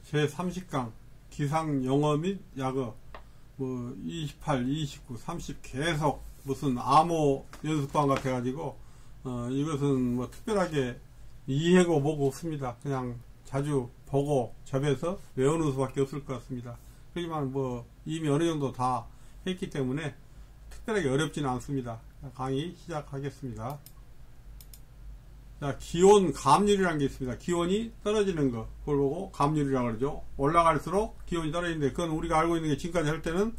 제30강 기상 영어 및 약어 28, 29, 30 계속 무슨 암호 연습방 같아가지고 이것은 특별하게 이해고 뭐고 없습니다. 그냥 자주 보고 접해서 외우는 수밖에 없을 것 같습니다. 그렇지만 이미 어느 정도 다 했기 때문에 특별하게 어렵지는 않습니다. 강의 시작하겠습니다. 자, 기온 감률이라는 게 있습니다. 기온이 떨어지는 거, 그걸 보고 감률이라고 그러죠. 올라갈수록 기온이 떨어지는데, 그건 우리가 알고 있는 게 지금까지 할 때는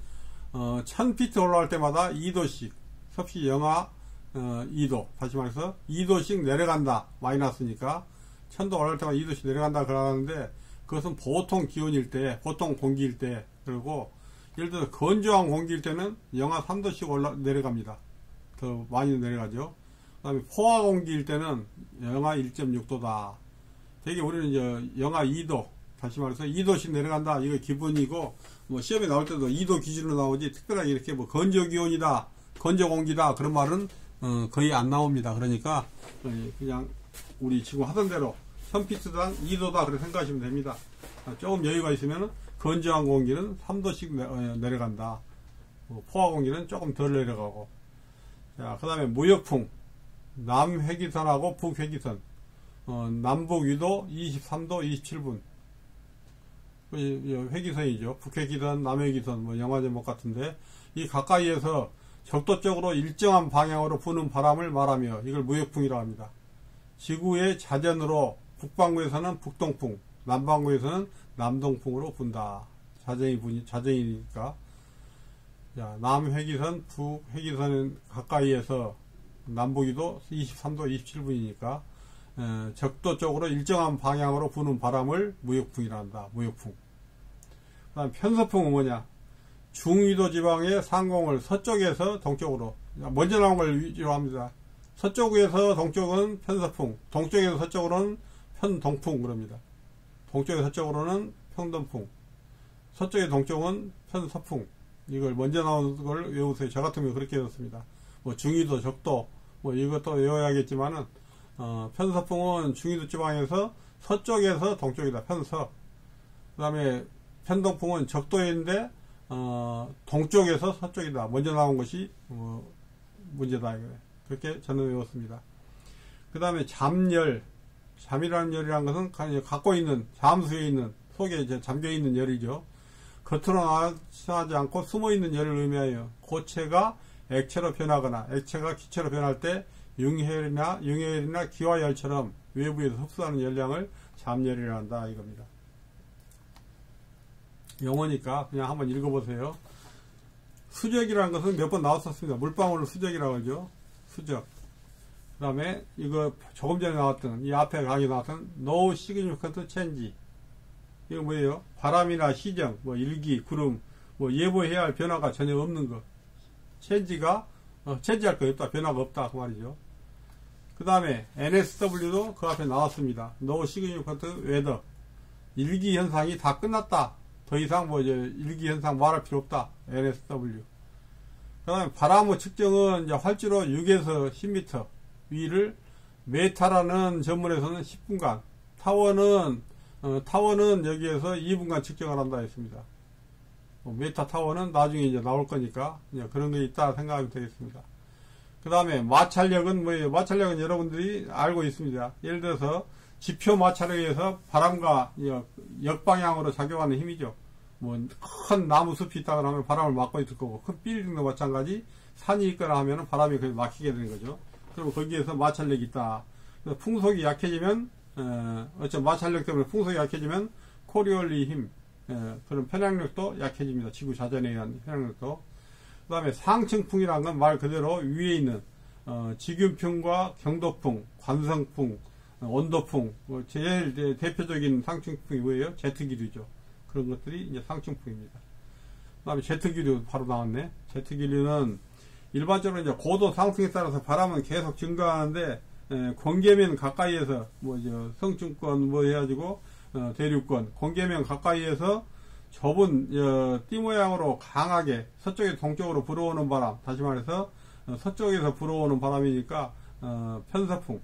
1000피트 올라갈 때마다 2도씩, 섭씨 영하 2도, 다시 말해서 2도씩 내려간다. 마이너스니까 1000도 올라갈 때마다 2도씩 내려간다 그러는데, 그것은 보통 기온일 때, 보통 공기일 때, 그리고 예를 들어서 건조한 공기일 때는 영하 3도씩 내려갑니다. 더 많이 내려가죠. 그 다음에 포화 공기일 때는 영하 1.6도다. 되게 우리는 이제 영하 2도, 다시 말해서 2도씩 내려간다. 이거 기본이고, 시험에 나올 때도 2도 기준으로 나오지, 특별하게 이렇게 건조 기온이다, 건조 공기다, 그런 말은 거의 안 나옵니다. 그러니까, 그냥 우리 지금 하던 대로 1000피트당 2도다. 그렇게 생각하시면 됩니다. 조금 여유가 있으면 건조한 공기는 3도씩 내려간다. 포화 공기는 조금 덜 내려가고. 자, 그 다음에 무역풍. 남회기선하고 북회기선. 남북 위도 23도 27분. 회기선이죠. 북회기선, 남회기선, 영화 제목 같은데, 이 가까이에서 적도 쪽으로 일정한 방향으로 부는 바람을 말하며 이걸 무역풍이라고 합니다. 지구의 자전으로 북반구에서는 북동풍, 남반구에서는 남동풍으로 분다. 자전이니까. 자, 남회기선, 북회기선 가까이에서 남북위도 23도 27분이니까 적도 쪽으로 일정한 방향으로 부는 바람을 무역풍이라 한다. 무역풍. 그 다음 편서풍은 뭐냐? 중위도 지방의 상공을 서쪽에서 동쪽으로, 먼저 나온 걸 위주로 합니다. 서쪽에서 동쪽은 편서풍, 동쪽에서 서쪽으로는 편동풍 그럽니다. 동쪽에서 서쪽으로는 편동풍, 서쪽의 동쪽은 편서풍. 이걸 먼저 나온 걸 외우세요. 저 같은 경우 그렇게 외웠습니다. 중위도, 적도, 이것도 외워야겠지만은, 편서풍은 중위도 지방에서 서쪽에서 동쪽이다. 편서. 그 다음에 편동풍은 적도인데, 동쪽에서 서쪽이다. 먼저 나온 것이, 문제다. 그렇게 저는 외웠습니다. 그 다음에 잠열. 잠이라는 열이라는 것은 갖고 있는, 잠수에 있는, 속에 이제 잠겨 있는 열이죠. 겉으로 나타나지 않고 숨어 있는 열을 의미하여 고체가 액체로 변하거나 액체가 기체로 변할 때 융혈이나 기화열처럼 외부에서 흡수하는 열량을 잠열이라 한다 이겁니다. 영어니까 그냥 한번 읽어보세요. 수적이라는 것은 몇 번 나왔었습니다. 물방울을 수적이라고 하죠. 수적. 그 다음에 이거 조금 전에 나왔던 이 앞에 강의 나왔던 No significant change. 이거 뭐예요? 바람이나 시정, 일기, 구름, 예보해야 할 변화가 전혀 없는 것. 체인지가, 체인지할 거 없다, 변화가 없다, 그 말이죠. 그 다음에 NSW도 그 앞에 나왔습니다. No significant weather. 일기 현상이 다 끝났다. 더 이상 일기 현상 말할 필요 없다. NSW. 그 다음에 바람의 측정은 이제 활주로 6에서 10m 위를 메타라는 전문에서는 10분간, 타워는 여기에서 2분간 측정을 한다 했습니다. 메타 타워는 나중에 이제 나올 거니까 그런 게 있다 생각하면 되겠습니다. 그 다음에 마찰력은 뭐예요? 마찰력은 여러분들이 알고 있습니다. 예를 들어서 지표 마찰에 의해서 바람과 역방향으로 작용하는 힘이죠. 큰 나무 숲이 있다거나 하면 바람을 막고 있을 거고, 큰 빌딩도 마찬가지, 산이 있거나 하면 바람이 거기 막히게 되는 거죠. 그리고 거기에서 마찰력이 있다. 그래서 풍속이 약해지면, 마찰력 때문에 풍속이 약해지면 코리올리 힘, 그런 편향력도 약해집니다. 지구 자전에 의한 편향력도. 그 다음에 상층풍이라는 건 말 그대로 위에 있는, 직윤풍과 경도풍, 관성풍, 온도풍, 제일 대표적인 상층풍이 뭐예요? 제트기류죠. 그런 것들이 이제 상층풍입니다. 그 다음에 제트기류 바로 나왔네. 제트기류는 일반적으로 이제 고도 상승에 따라서 바람은 계속 증가하는데, 공계면 가까이에서, 성층권 해가지고, 대륙권, 공계면 가까이에서 좁은, 띠 모양으로 강하게 서쪽에서 동쪽으로 불어오는 바람, 다시 말해서, 서쪽에서 불어오는 바람이니까, 편서풍.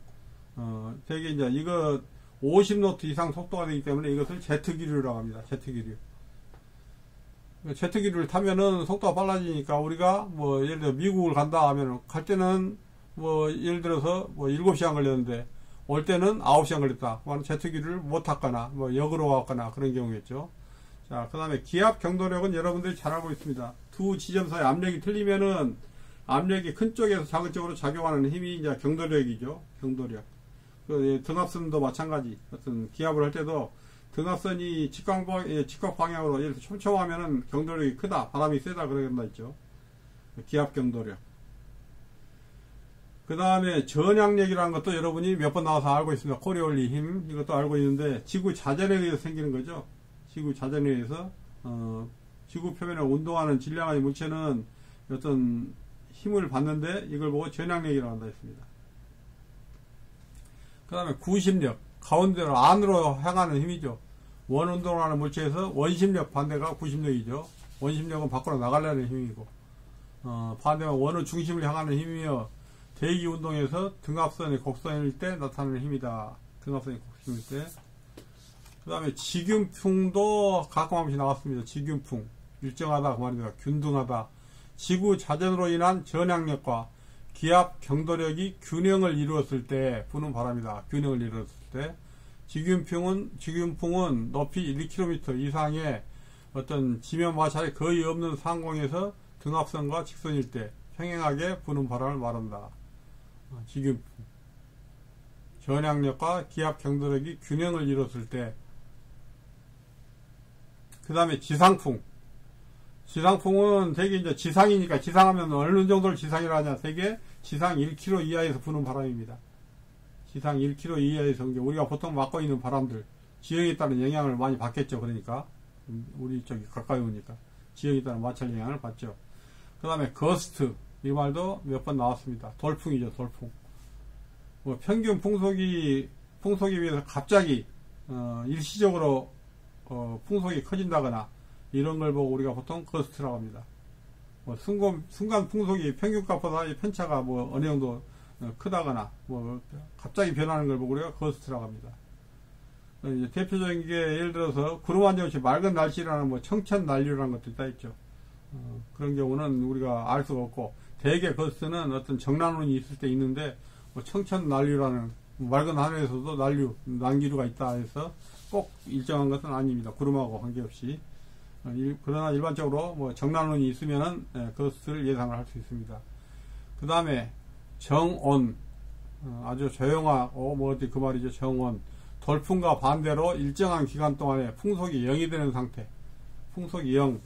되게 이제 이거, 50노트 이상 속도가 되기 때문에 이것을 제트기류라고 합니다. 제트기류. 제트기류를 타면은 속도가 빨라지니까 우리가 뭐 예를 들어 미국을 간다 하면 갈 때는 뭐 예를 들어서 뭐 7시간 걸렸는데 올 때는 9시간 걸렸다. 제트기류를 못 탔거나 뭐 역으로 왔거나 그런 경우겠죠. 자, 그 다음에 기압 경도력은 여러분들이 잘 알고 있습니다. 두 지점사의 압력이 틀리면은 압력이 큰 쪽에서 작은 쪽으로 작용하는 힘이 이제 경도력이죠. 경도력. 그 등압선도 마찬가지. 어떤 기압을 할 때도 등압선이 직각 방향으로 이렇게 촘촘하면은 경도력이 크다, 바람이 세다 그런다 있죠. 기압 경도력. 그 다음에 전향력이라는 것도 여러분이 몇 번 나와서 알고 있습니다. 코리올리 힘 이것도 알고 있는데 지구 자전에 의해서 생기는 거죠. 지구 자전에 의해서 지구 표면에 운동하는 질량의 물체는 어떤 힘을 받는데 이걸 보고 전향력이라고 한다 했습니다. 그 다음에 구심력, 가운데로 안으로 향하는 힘이죠. 원운동을 하는 물체에서 원심력 반대가 구심력이죠. 원심력은 밖으로 나가려는 힘이고 반대가 원의 중심을 향하는 힘이며 대기 운동에서 등압선이 곡선일 때 나타나는 힘이다. 등압선이 곡선일 때. 그 다음에 지균풍도 가끔 한 번씩 나왔습니다. 지균풍. 일정하다 그 말입니다. 균등하다. 지구 자전으로 인한 전향력과 기압 경도력이 균형을 이루었을 때 부는 바람이다. 균형을 이루었을 때. 지균풍은 높이 1km 이상의 어떤 지면 마찰이 거의 없는 상공에서 등압선과 직선일 때 평행하게 부는 바람을 말한다. 지균풍. 전향력과 기압 경도력이 균형을 이뤘을 때. 그 다음에 지상풍. 지상풍은 대개 이제 지상이니까 지상하면 어느 정도를 지상이라 하냐. 대개 지상 1km 이하에서 부는 바람입니다. 지상 1km 이하에서 우리가 보통 맞고 있는 바람들 지형에 따른 영향을 많이 받겠죠. 그러니까 우리 쪽이 가까이 오니까 지형에 따른 마찰 영향을 받죠. 그 다음에 거스트 이 말도 몇 번 나왔습니다. 돌풍이죠. 돌풍. 뭐 평균 풍속에 비해서 갑자기 일시적으로 풍속이 커진다거나 이런 걸 보고 우리가 보통 거스트라고 합니다. 뭐 순간 풍속이 평균값보다 편차가 뭐 어느 정도 크다거나 뭐 갑자기 변하는 걸 보고 우리가 거스트라고 합니다. 이제 대표적인 게 예를 들어서 구름 한 점 없이 맑은 날씨라는 뭐 청천 난류라는 것도 있다 있죠. 그런 경우는 우리가 알 수가 없고 대개 거스트는 어떤 정난운이 있을 때 있는데 뭐 청천 난류라는 맑은 하늘에서도 난기류가 있다 해서 꼭 일정한 것은 아닙니다. 구름하고 관계없이. 그러나 일반적으로 뭐 정난운이 있으면은 거스트를 예상을 할 수 있습니다. 그 다음에 정온, 아주 조용하고 뭐 어디 그 말이죠. 정온. 돌풍과 반대로 일정한 기간 동안에 풍속이 0이 되는 상태. 풍속이 0,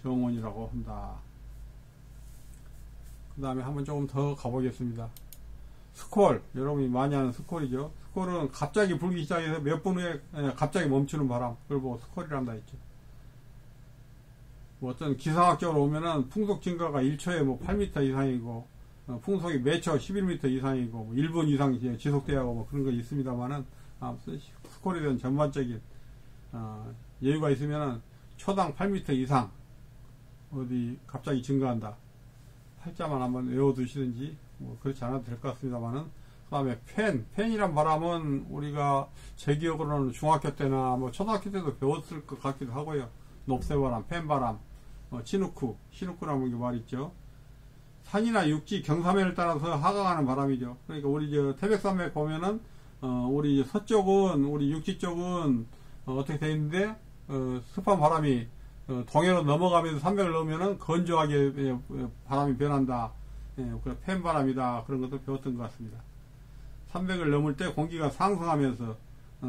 정온이라고 한다. 그 다음에 한번 조금 더 가보겠습니다. 스콜, 여러분이 많이 아는 스콜이죠. 스콜은 갑자기 불기 시작해서 몇 분 후에 갑자기 멈추는 바람. 그걸 보고 스콜이라 한다 했죠. 뭐 어떤 기상학적으로 보면은 풍속 증가가 1초에 뭐 8m 이상이고, 풍속이 매초 11m 이상이고, 뭐 1분 이상 지속돼야 하고 뭐 그런 거 있습니다만은, 아무튼 스콜에 대한 전반적인, 여유가 있으면은 초당 8m 이상, 어디 갑자기 증가한다. 팔자만 한번 외워두시든지, 뭐 그렇지 않아도 될 것 같습니다만은, 그 다음에 팬이란 바람은 우리가 제 기억으로는 중학교 때나 뭐 초등학교 때도 배웠을 것 같기도 하고요. 높새바람, 팬바람, 시누쿠라는 게 말 있죠. 산이나 육지, 경사면을 따라서 하강하는 바람이죠. 그러니까 우리 태백산맥 보면은, 우리 서쪽은, 우리 육지 쪽은, 어떻게 되어 있는데, 습한 바람이, 동해로 넘어가면서 산맥을 넘으면은 건조하게 바람이 변한다. 그래, 팬바람이다. 그런 것도 배웠던 것 같습니다. 산맥을 넘을 때 공기가 상승하면서,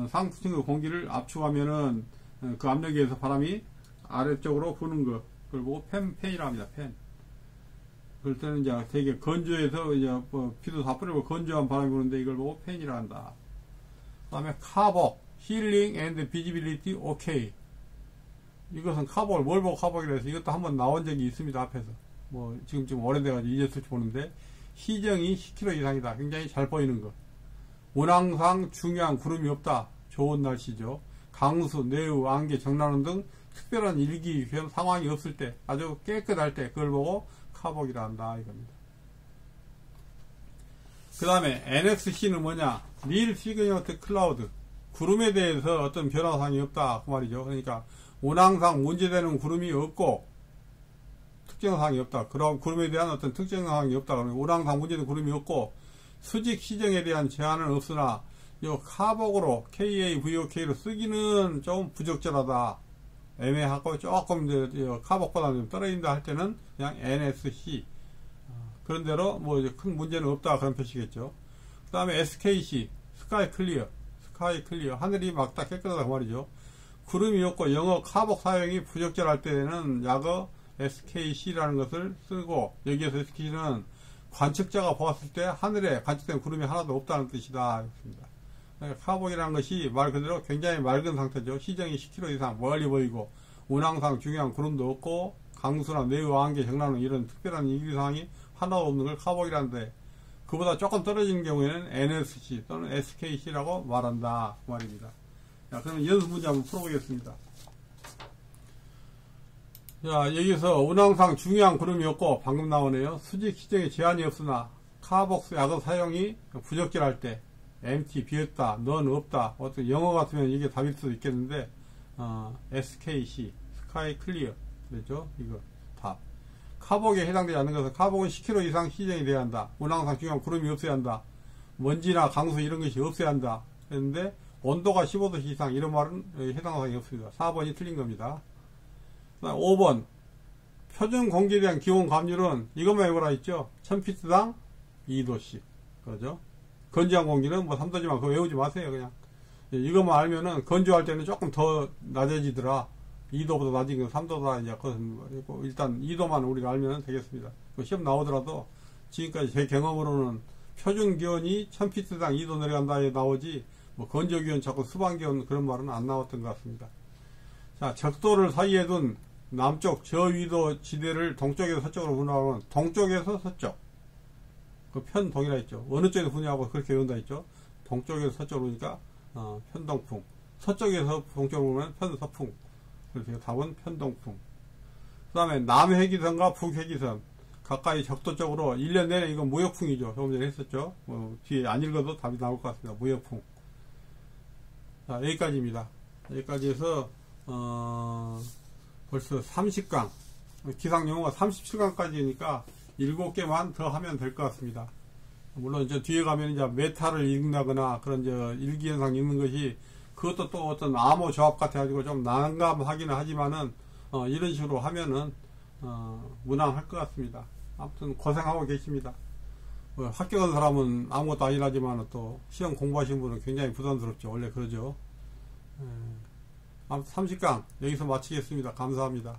상층의 공기를 압축하면은, 그 압력에 의해서 바람이 아래쪽으로 부는 거. 그걸 보고 팬이라고 합니다. 팬. 그럴 때는 이제 되게 건조해서 이제 뭐 피도 다 뿌리고 건조한 바람이 부는데 이걸 보고 팬이라 한다. 그 다음에 카복, 힐링 앤드 비지빌리티 오케이. 이것은 카복을 뭘 보고 카복이라 해서 이것도 한번 나온 적이 있습니다. 앞에서. 뭐 지금 좀 오래돼가지고 잊었을지 모르는데 희정이 10km 이상이다. 굉장히 잘 보이는 것. 운항상 중요한 구름이 없다. 좋은 날씨죠. 강수, 내우, 안개, 정난운 등 특별한 일기 상황이 없을 때, 아주 깨끗할 때 그걸 보고 카복이라 한다 이겁니다. 그 다음에 NSC는 뭐냐? 닐 시그니어트 클라우드. 구름에 대해서 어떤 변화사항이 없다 그 말이죠. 그러니까 운항상 문제되는 구름이 없고 특정사항이 없다. 그럼 구름에 대한 어떤 특정사항이 없다. 그러면 운항상 문제되는 구름이 없고 수직 시정에 대한 제한은 없으나 이 카복으로 KAVOK로 쓰기는 좀 부적절하다. 애매하고 조금 이제 카복보다 좀 떨어진다 할 때는 그냥 NSC 그런 대로 뭐 이제 큰 문제는 없다 그런 표시겠죠. 그 다음에 SKC 스카이 클리어 하늘이 맑다 깨끗하다 그 말이죠. 구름이 없고 영어 카복 사용이 부적절할 때는 약어 SKC라는 것을 쓰고 여기에서 SKC는 관측자가 보았을 때 하늘에 관측된 구름이 하나도 없다는 뜻이다. 카복이라는 것이 말 그대로 굉장히 맑은 상태죠. 시정이 10km 이상 멀리 보이고 운항상 중요한 구름도 없고 강수나 내의 안개 정나는 이런 특별한 이기사항이 하나도 없는 걸 카복이라는데 그보다 조금 떨어지는 경우에는 NSC 또는 SKC라고 말한다 그 말입니다. 자, 그럼 연습 문제 한번 풀어보겠습니다. 자, 여기서 운항상 중요한 구름이 없고 방금 나오네요. 수직 시정에 제한이 없으나 카복 약어 사용이 부적절할 때 MT 비었다, 넌 없다. 어떤 영어 같으면 이게 답일 수도 있겠는데 SKC 스카이 클리어 그랬죠? 이거 답. 카복에 해당되지 않는 것은 카복은 10km 이상 시정이 돼야 한다. 운항상 중요한 구름이 없어야 한다. 먼지나 강수 이런 것이 없어야 한다. 그런데 온도가 15도 이상 이런 말은 해당 사항이 없습니다. 4번이 틀린 겁니다. 5번 표준 공기에 대한 기온 감률은 이것만 외우라 했죠. 1000피트당 2도씩 그러죠. 건조한 공기는 뭐 3도지만 그거 외우지 마세요. 그냥 이것만 알면은 건조할 때는 조금 더 낮아지더라. 2도보다 낮은 건 3도다 이제 그것은 일단 2도만 우리가 알면 되겠습니다. 시험 나오더라도 지금까지 제 경험으로는 표준 기온이 1000피트당 2도 내려간다에 나오지 뭐 건조 기온 자꾸 수방 기온 그런 말은 안 나왔던 것 같습니다. 자, 적도를 사이에 둔 남쪽 저위도 지대를 동쪽에서 서쪽으로 분화하면 동쪽에서 서쪽 그 편동이라 했죠. 어느 쪽에서 분야하고 그렇게 외운다 했죠. 동쪽에서 서쪽으로 오니까 편동풍, 서쪽에서 동쪽으로 오면 편서풍. 그래서 답은 편동풍. 그 다음에 남해기선과 북해기선 가까이 적도 쪽으로 1년 내내 이건 무역풍이죠. 조금 전에 했었죠. 뒤에 안 읽어도 답이 나올 것 같습니다. 무역풍. 자, 여기까지입니다. 여기까지 해서 벌써 30강 기상용어가 37강까지니까 7개만 더 하면 될 것 같습니다. 물론 이제 뒤에 가면 이제 메타를 읽는다거나 그런 이제 일기현상 읽는 것이 그것도 또 어떤 암호 조합 같아가지고 좀 난감하기는 하지만은 이런 식으로 하면은 무난할 것 같습니다. 아무튼 고생하고 계십니다. 합격한 사람은 아무것도 아니라지만 또 시험 공부하신 분은 굉장히 부담스럽죠. 원래 그러죠. 아무튼 30강 여기서 마치겠습니다. 감사합니다.